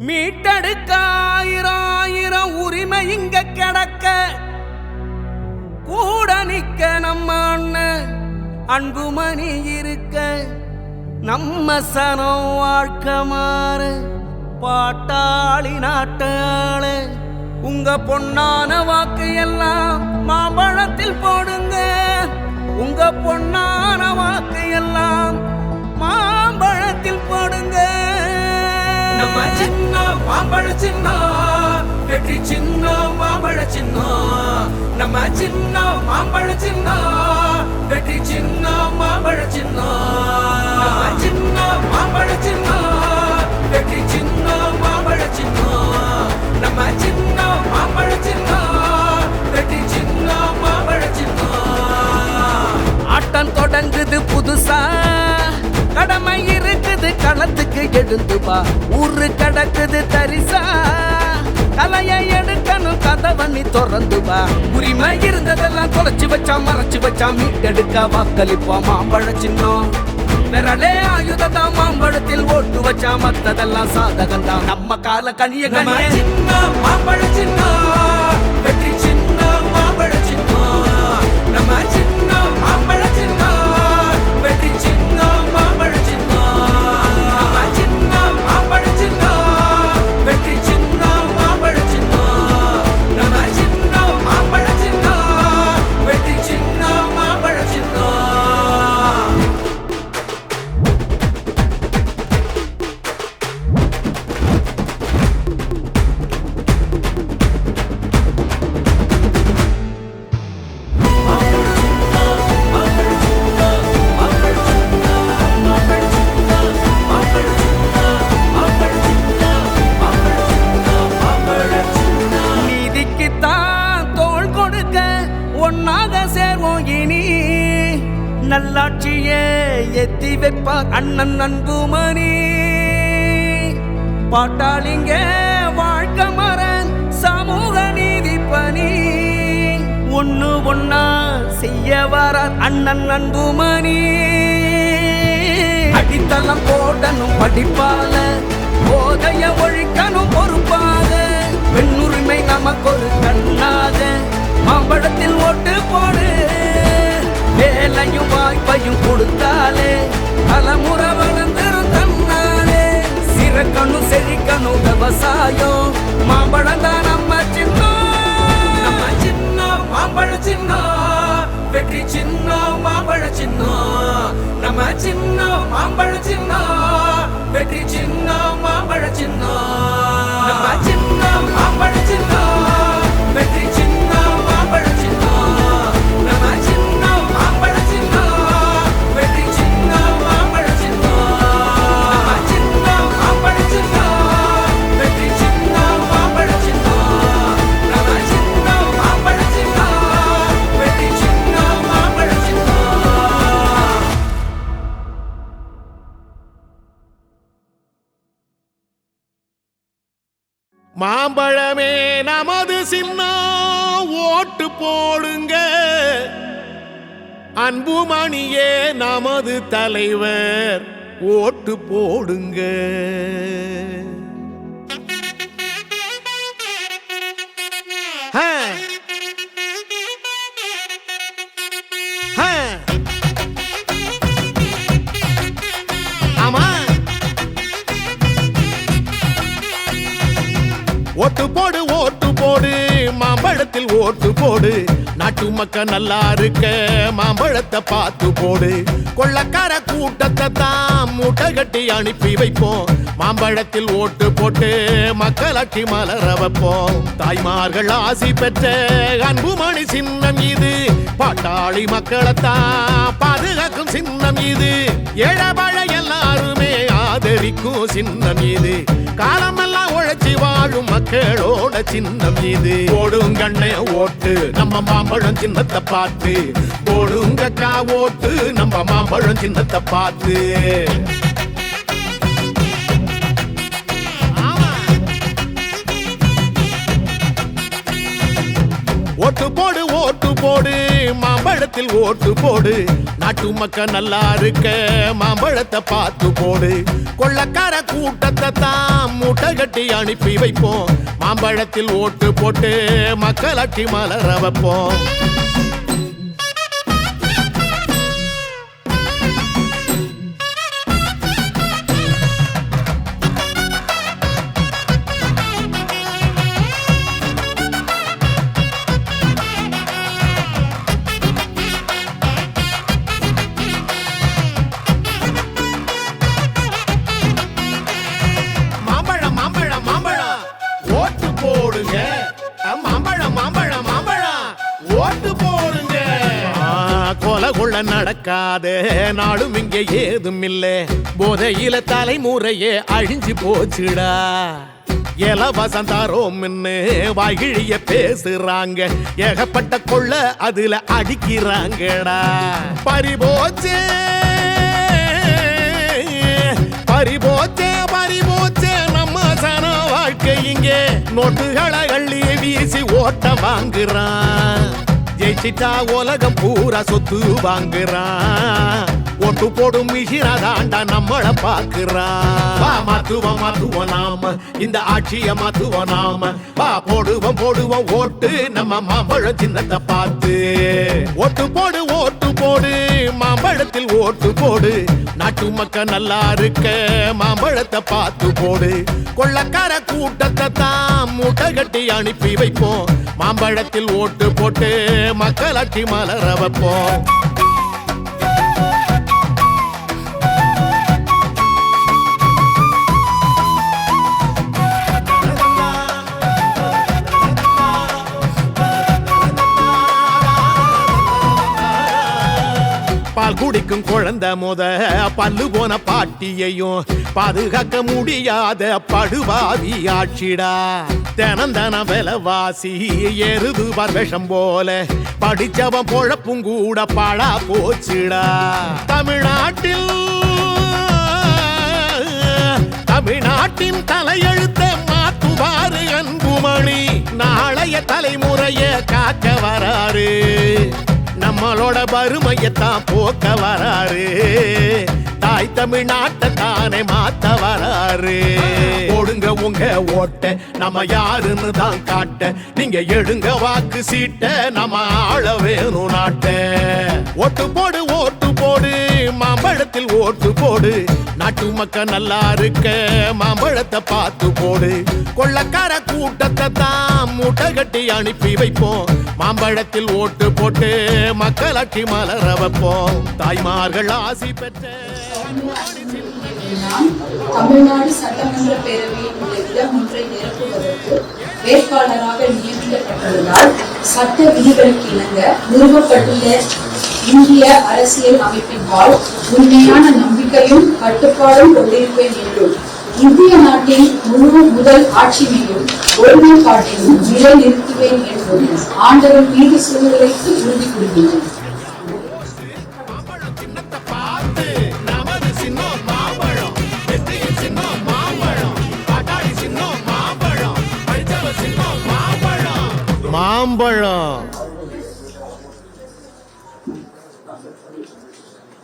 மீட்டெடுக்க ஆயிரம் ஆயிரம் உரிமை இங்க கிடக்க கூட நிக்க நம்ம அண்ணன் அன்புமணி இருக்க நம்ம சனம் வாழ்க்கை மாற பாட்டாளி நாட்டாள உங்க பொன்னான வாக்கு எல்லாம் மாம்பழத்தில் போடுங்க. உங்க பொன்னான வாக்கு எல்லாம் மாம்பழத்தில் போடுங்க. நம்ம சின்ன மாம்பழ சின்னம் வெற்றி சின்னம் மாம்பழ சின்னம். நம்ம சின்ன மாம்பழ சின்னம் வெற்றி சின்னம் மாம்பழ சின்னம். நம்ம சின்ன மாம்பழ சின்னம் வெற்றி சின்னம் மாம்பழ சின்னம். நம்ம சின்ன மாம்பழ சின்னம் வெற்றி சின்னம் மாம்பழ சின்னம். ஆட்டம் தொடங்குது புதுசா, கடமை இருக்குது களத்துக்கு எழுந்து வா. ஊரு கடக்குது தரிசா, கலையை எடுக்கணும் கதவண்ணி திறந்து வா. உரிமை இருந்ததெல்லாம் தொலைச்சு வச்சா மறைச்சு வச்சா மீட்டெடுக்க வாக்களிப்பா மாம்பழ சின்னம். விரலே ஆயுததான் மாம்பழத்தில் ஓட்டு வச்சா மத்ததெல்லாம் சாதகம்தான். நம்ம கால கனிய கனிய சின்ன மாம்பழ சின்னம் வெற்றி சின்ன மாம்பழ சின்னம். நம்ம சின்ன மாம்பழ சின்னம் வெற்றி சின்ன மாம்பழ சின்னம். நம்ம சின்ன மாம்பழ சின்னம் வெற்றி சின்ன மாம்பழ சின்னம். நம்ம சின்ன மாம்பழ சின்னம் வெற்றி சின்ன மாம்பழ சின்னம். ஒன்னாக சேர்வோம் இனி, நல்லாட்சியே எத்தி வைப்பார் அண்ணன் அன்புமணி. பாட்டாளிங்க வாழ்க்கை மரன் சமூக நீதி பணி. ஒண்ணு ஒன்னா செய்ய வரார் அண்ணன் அன்புமணி. அடித்தளம் போடணும் படிப்பால, போதைய ஒழிக்கணும் பொறுப்பாக. பெண்ணுரிமை நமக்கு ஒரு கண்ணாக மாம்பழத்தில் ஓட்டு போடு. வேலையும் வாய்ப்பையும் கொடுத்தாலே தலைமுறை வளர்ந்துரும் தன்னாலே. சிறக்கணும் செழிக்கணும் விவசாயம், மாம்பழம் தான் நம்ம சின்னம். நம்ம சின்ன மாம்பழ சின்னம் வெற்றி சின்ன மாம்பழ சின்னம். நம்ம சின்ன மாம்பழ சின்னம் வெற்றி சின்ன மாம்பழ சின்னம். நம்ம சின்ன மாம்பழ சின்னம் வெற்றி சின்ன மாம்பழ சின்னம். நம்ம சின்ன மாம்பழ சின்னம் வெற்றி சின்ன மாம்பழ சின்னம். நம்ம சின்ன மாம்பழ சின்னம் வெற்றி சின்ன மாம்பழ சின்னம். நம்ம சின்ன மாம்பழ சின்னம் வெற்றி சின்ன மாம்பழ சின்னம். மாம்பழமே நமது சின்னம் ஓட்டு போடுங்க. அன்புமணியே நமது தலைவர் ஓட்டு போடுங்க. ஆமா, ஓட்டு போடு ஓட்டு போடு மாம்பழத்தில் ஓட்டு போடு. நாட்டு மக்கள் நல்லா இருக்க மாம்பழத்தை பார்த்து போடு. கொள்ளக்கார கூட்டத்தை தான் மூட்டை கட்டி அனுப்பி வைப்போம். மாம்பழத்தில் ஓட்டு போட்டு மக்களாட்சி மலர வைப்போம். தாய்மார்கள் ஆசி பெற்ற அன்புமணி சின்னம் இது. பாட்டாளி மக்களைத்தான் பாதுகாக்கும் சின்னம் இது. ஏழபழ எல்லாருமே ஆதரிக்கும் சின்னம் இது. காலமெல்லாம் உழைச்சி வாழும் மக்களோட சின்னம் இது. போடுங்கண்ணே ஓட்டு நம்ம மாம்பழம் சின்னத்தை பார்த்து. போடுங்கக்கா ஓட்டு நம்ம மாம்பழம் சின்னத்தை பார்த்து. ஓட்டு போடு ஓட்டு போடு மாம்பழத்தில் ஓட்டு போடு. நாட்டு மக்கள் நல்லா இருக்க மாம்பழத்தை பார்த்து போடு. கொள்ளக்கார கூட்டத்தை தான் மூட்டை கட்டி அனுப்பி வைப்போம். மாம்பழத்தில் ஓட்டு போட்டு மக்களாட்சி மலர வைப்போம். கொலை நடக்காத நாடும் இங்கே ஏதும் இல்ல. போதையில தலைமுறையே அழிஞ்சு போச்சுடா. இலவசம் தாரோம் வாய்கிழிய பேசுறாங்க. ஏகப்பட்ட கொள்ள அதுல அடிக்கிறாங்கடா. பறிபோச்சே பறிபோச்சே பறிபோச்சே நம்ம சன வாழ்க்கை. இங்கே நோட்டுகளை அள்ளி வீசி ஓட்ட வாங்குறான். ஜெயிச்சிட்டா உலகம் பூரா சொத்து வாங்குறான். ஓட்டு போடும் மிஷினாதாண்டா நம்மள பாக்குறான். மாத்துவோம் மாத்துவோம் நாம இந்த ஆட்சிய மாத்துவோம் நாம. போடுவோம் ஓட்டு நம்ம மாம்பழம் சின்னத்தை பார்த்து. ஓட்டு போடு மாம்பழத்தில் ஓட்டு போடு. நாட்டு மக்கள் நல்லா இருக்க மாம்பழத்தை பார்த்து போடு. கொள்ளக்கார கூட்டத்தை தான் மூட்டை கட்டி அனுப்பி வைப்போம். மாம்பழத்தில் ஓட்டு போட்டு மக்களாட்சி மலர வைப்போம். பால் குடிக்கும் குழந்தை பல்லு போன பாட்டியையும் பாதுகாக்க முடியாத படுபாவி ஆட்சிடா. தினம் விலைவாசி ஏறுது விஷம் போல. படிச்சவன் பொழப்பும் கூட பாழா போச்சுடா. தமிழ்நாட்டின் தலையெழுத்த மாத்துவாரு அன்புமணி. நாளைய தலைமுறைய காக்க வராரு. நம்மளோட வறுமையத்தான் போக்க வராரு. தாய் தமிழ்நாட்டை தானே மாத்த வராரு. போடுங்க உங்க ஓட்ட நம்ம யாருன்னு தான் காட்ட. நீங்க எடுங்க வாக்கு சீட்ட நம்ம ஆள வேணும் நாட்ட. ஓட்டு போடு மாம்பழத்தில் ஓட்டு போடு. நாட்டு மக்கள் நல்லா இருக்க மாம்பழத்தை பார்த்து போடு. கொள்ளக்கார கூட்டத்தை தான் மூட்டை கட்டி அனுப்பி வைப்போம். மாம்பழத்தில் ஓட்டு போட்டு மக்களாட்சி மலர வைப்போம். தாய்மார்கள் ஆசி பெற்ற தமிழ்நாடு சட்டமன்ற பேரவையில் உள்ள இடம் ஒன்றை நிரப்புவதற்கு வேட்பாளராக நியமிக்கப்பட்டுள்ளதால் சட்ட விதிகளுக்கு இணங்க நிறுவப்பட்டுள்ள இந்திய அரசியல் அமைப்பின்பால் உண்மையான நம்பிக்கையும் கட்டுப்பாடும் கொண்டிருப்பேன் என்றும் இந்திய நாட்டின் முதல் ஆட்சியையும் ஒருமைப்பாட்டையும் நிலைநிறுத்துவேன் என்றும் ஆண்டவன் மீது சூழ்நிலைக்கு உறுதி கூறுகின்றேன். மாம்பழம்